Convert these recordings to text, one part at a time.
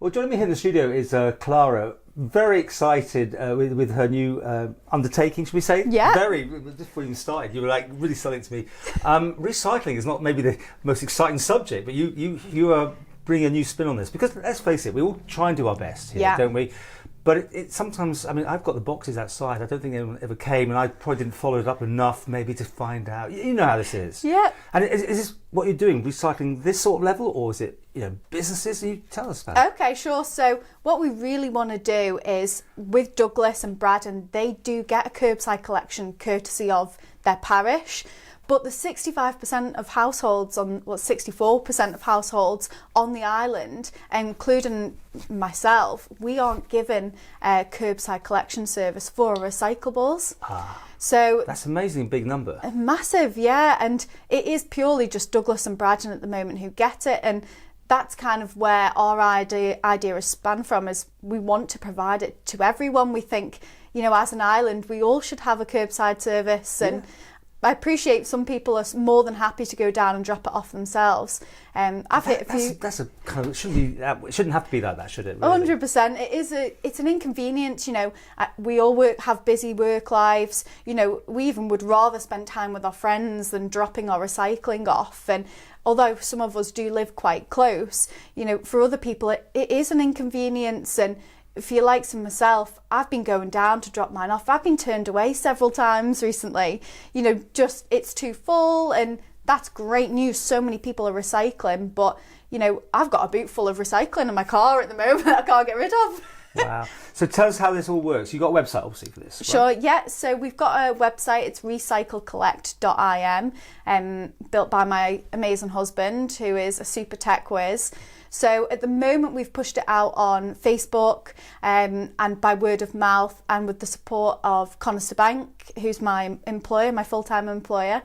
Well, joining me here in the studio is Clara. Very excited with her new undertaking, should we say? Yeah. Very. Just before you even started, you were like really selling it to me. Recycling is not maybe the most exciting subject, but you are bringing a new spin on this, because let's face it, we all try and do our best here, don't we? But it sometimes, I mean, I've got the boxes outside. I don't think anyone ever came, and I probably didn't follow it up enough maybe to find out. You know how this is. Yeah. And is this what you're doing, recycling this sort of level, or is it, businesses? You tell us about it. Okay, sure. So what we really want to do is, with Douglas and Braddon, they do get a curbside collection courtesy of their parish. But the 65% of households 64% of households on the island, including myself, we aren't given a curbside collection service for recyclables. So that's an amazing big number. Massive, yeah. And it is purely just Douglas and Braddon at the moment who get it. And that's kind of where our idea is spun from, is we want to provide it to everyone. We think, as an island, we all should have a curbside service. And I appreciate some people are more than happy to go down and drop it off themselves. I've hit a few. That's a kind of, it shouldn't have to be that, should it? Really? 100%. It's an inconvenience. We all have busy work lives. We even would rather spend time with our friends than dropping our recycling off. And although some of us do live quite close, for other people it is an inconvenience. And if you're like myself, I've been going down to drop mine off. I've been turned away several times recently. Just it's too full, and that's great news. So many people are recycling, but I've got a boot full of recycling in my car at the moment I can't get rid of. Wow. So tell us how this all works. You've got a website, obviously, for this, right? Sure, yeah. So we've got a website. It's recyclecollect.im, built by my amazing husband, who is a super tech whiz. So at the moment, we've pushed it out on Facebook and by word of mouth, and with the support of Conister Bank, who's my employer, my full-time employer.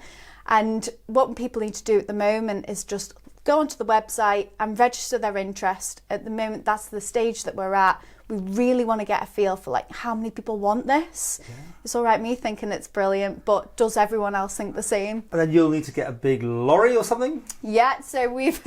And what people need to do at the moment is just go onto the website and register their interest. At the moment, that's the stage that we're at. We really want to get a feel for how many people want this. Yeah. It's all right me thinking it's brilliant, but does everyone else think the same? And then you'll need to get a big lorry or something? Yeah, so we've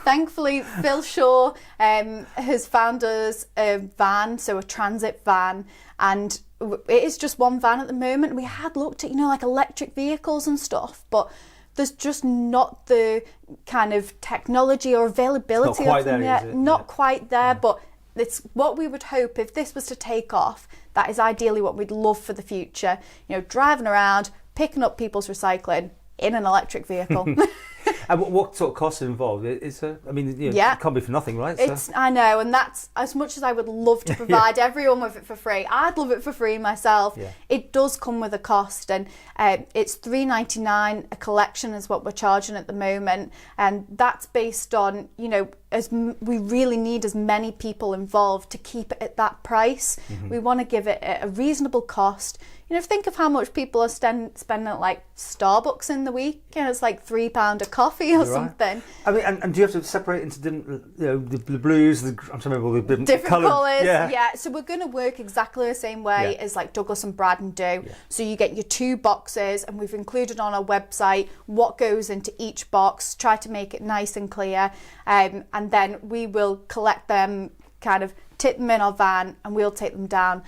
thankfully Phil Shaw has found us a van, so a transit van, and it is just one van at the moment. We had looked at electric vehicles and stuff, but there's just not the kind of technology or availability of them yet. Not quite there, but it's what we would hope if this was to take off. That is ideally what we'd love for the future. Driving around, picking up people's recycling in an electric vehicle. And what sort of costs are involved? It can't be for nothing, right? I know, and that's, as much as I would love to provide everyone with it for free, I'd love it for free myself. Yeah. It does come with a cost, and it's $3.99 a collection is what we're charging at the moment, and that's based on, we really need as many people involved to keep it at that price. Mm-hmm. We want to give it a reasonable cost. Think of how much people are spending at Starbucks in the week. It's £3 a coffee or something. I mean, and do you have to separate into different, the blues, I'm trying to remember all the different colours. Yeah. So we're going to work exactly the same way as Douglas and Braddon do. Yeah. So you get your 2 boxes, and we've included on our website what goes into each box. Try to make it nice and clear, and then we will collect them, kind of tip them in our van, and we'll take them down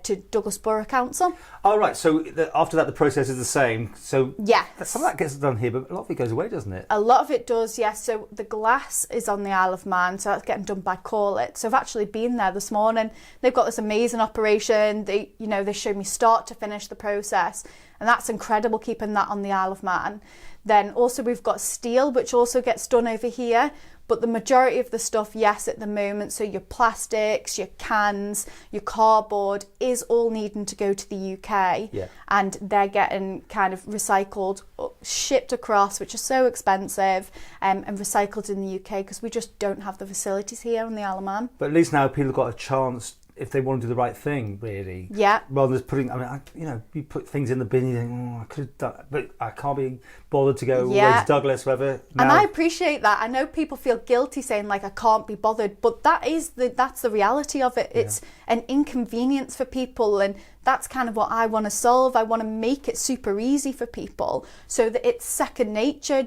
to Douglas Borough Council. Oh, right. So after that, the process is the same. So yeah, some of that gets done here, but a lot of it goes away, doesn't it? A lot of it does, yes. So the glass is on the Isle of Man, so that's getting done by Corlett. So I've actually been there this morning. They've got this amazing operation. They showed me start to finish the process, and that's incredible, keeping that on the Isle of Man. Then also we've got steel, which also gets done over here. But the majority of the stuff, yes, at the moment, so your plastics, your cans, your cardboard, is all needing to go to the UK. Yeah. And they're getting kind of recycled, shipped across, which is so expensive, and recycled in the UK, because we just don't have the facilities here on the Isle of Man. But at least now people have got a chance, if they want to do the right thing, really. Yeah. Rather than just putting, you put things in the bin, you think, I could have done, but I can't be bothered to go away to Douglas, whatever. Now, and I appreciate that. I know people feel guilty saying I can't be bothered, but that's the reality of it. It's an inconvenience for people, and that's kind of what I want to solve. I want to make it super easy for people so that it's second nature.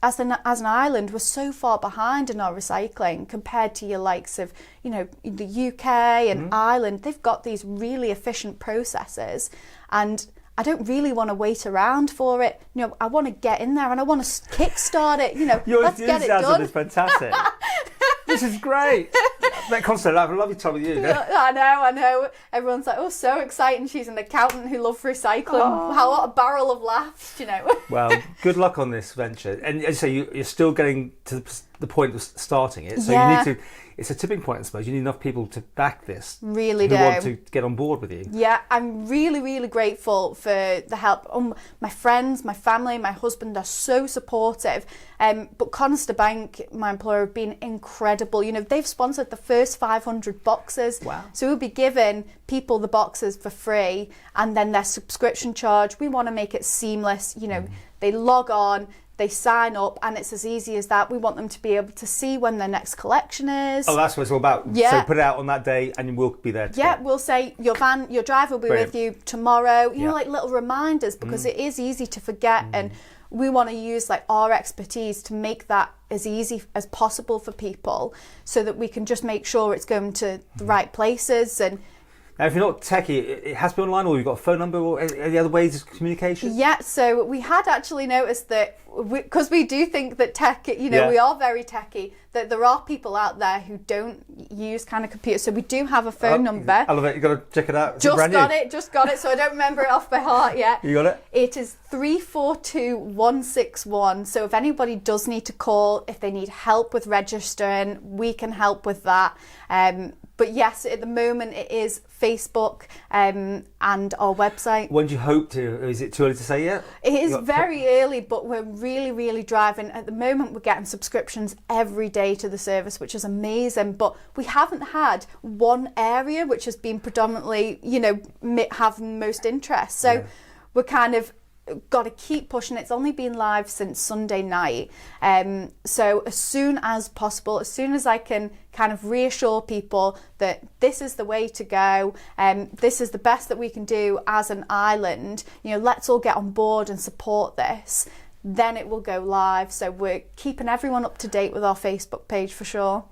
as an island, we're so far behind in our recycling compared to your likes of, you know, the UK and Ireland. They've got these really efficient processes, and I don't really want to wait around for it. You know, I want to get in there and I want to kickstart it. You know, let's get it done. Your enthusiasm is fantastic. This is great. That concert, I have a lovely time with you. I know. Everyone's like, oh, so exciting. She's an accountant who loves recycling. Oh. What a barrel of laughs, you know. Well, good luck on this venture. And as you say, you're still getting to the point of starting it. So you need to, it's a tipping point, I suppose. You need enough people to back this. Really who do. want to get on board with you. Yeah, I'm really, really grateful for the help. My friends, my family, my husband are so supportive. But Conister Bank, my employer, have been incredible. You know, they've sponsored the first 500 boxes. Wow. So we'll be giving people the boxes for free, and then their subscription charge. We want to make it seamless. You know, they log on, they sign up, and it's as easy as that. We want them to be able to see when their next collection is. Oh, that's what it's all about. Yeah. So put it out on that day and we'll be there. Yeah, we'll say your driver will be Brilliant. with you tomorrow. You know, like little reminders, because it is easy to forget, and we want to use like our expertise to make that as easy as possible for people, so that we can just make sure it's going to the right places. And now, if you're not techie, it has to be online, or you've got a phone number, or any other ways of communication? Yeah, so we had actually noticed that, because we do think that tech, you know, we are very techie, that there are people out there who don't use kind of computers. So we do have a phone number. I love it. You've got to check it out. It's just got it. So I don't remember it off by heart yet. You got it? It is 342161. So if anybody does need to call, if they need help with registering, we can help with that. But yes, at the moment it is Facebook and our website. When do you hope to? Is it too early to say yet? It is very early, but we're really, really driving. At the moment, we're getting subscriptions every day to the service, which is amazing. But we haven't had one area which has been predominantly, you know, having most interest. So we're kind of got to keep pushing. It's only been live since Sunday night. So as soon as possible, as soon as I can kind of reassure people that this is the way to go, this is the best that we can do as an island, you know, let's all get on board and support this, then it will go live. So we're keeping everyone up to date with our Facebook page for sure.